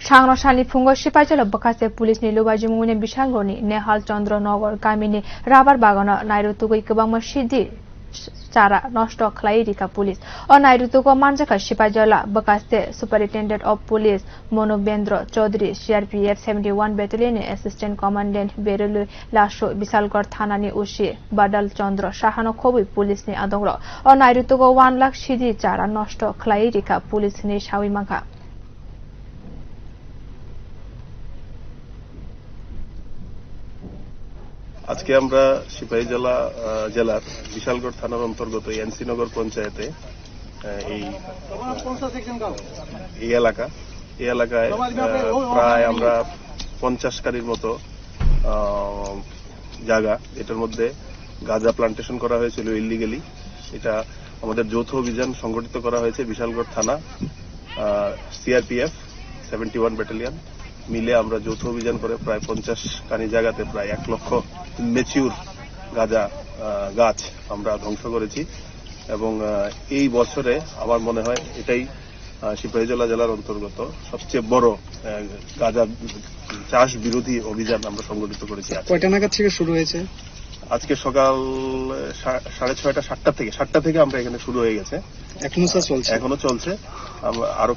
Sangrong phungo Shipahijala bwkhaste police ni luajimung ni bishalgarh ni Nehal Chandra nagar gamini rabar bagana nairutugwi kwbangma sidi chara nosta khwlaiwi rikha police o nairutugo manjakha Shipahijala bwkhaste superintendent of police Manobendra Chowdhoury CRPF 71 Battalion ni Assistant Commandant Verilao Lasu bishalgarh thana ni OC Badal Chandra Saha khobui police ni adongrok o nairutugo 1 lakh sidi chara nosta khwlaiwi rikha police ni shawimangkha আজকে আমরা সিপাহীজলা জেলার বিশালগড় থানার অন্তর্গত এনসিনগর পঞ্চায়েতে এই এলাকায় প্রায় আমরা 50 কারির মতো জায়গা, এটার মধ্যে গাঁজা প্লান্টেশন করা হয়েছিল ইলিগালি। এটা আমাদের যৌথ অভিযান সংগঠিত করা হয়েছে বিশালগড় থানা, CRPF 71 ব্যাটালিয়ন মিলে আমরা যৌথ অভিযান করে প্রায় 50 কানি জায়গাতে প্রায় 1 লক্ষ ম্যাচিউর গাঁজা গাছ আমরা ধ্বংস করেছি। এবং এই বছরে আমার মনে হয় এটাই সিপাহীজলা জেলার অন্তর্গত সবচেয়ে বড় গাঁজা চাষ বিরোধী অভিযান আমরা সংগঠিত করেছি। কয়টা নাগাদ থেকে শুরু হয়েছে? আজকে সকাল 6:30 7টা থেকে আমরা এখানে শুরু হয়ে গেছে, এখনো চলছে। আরো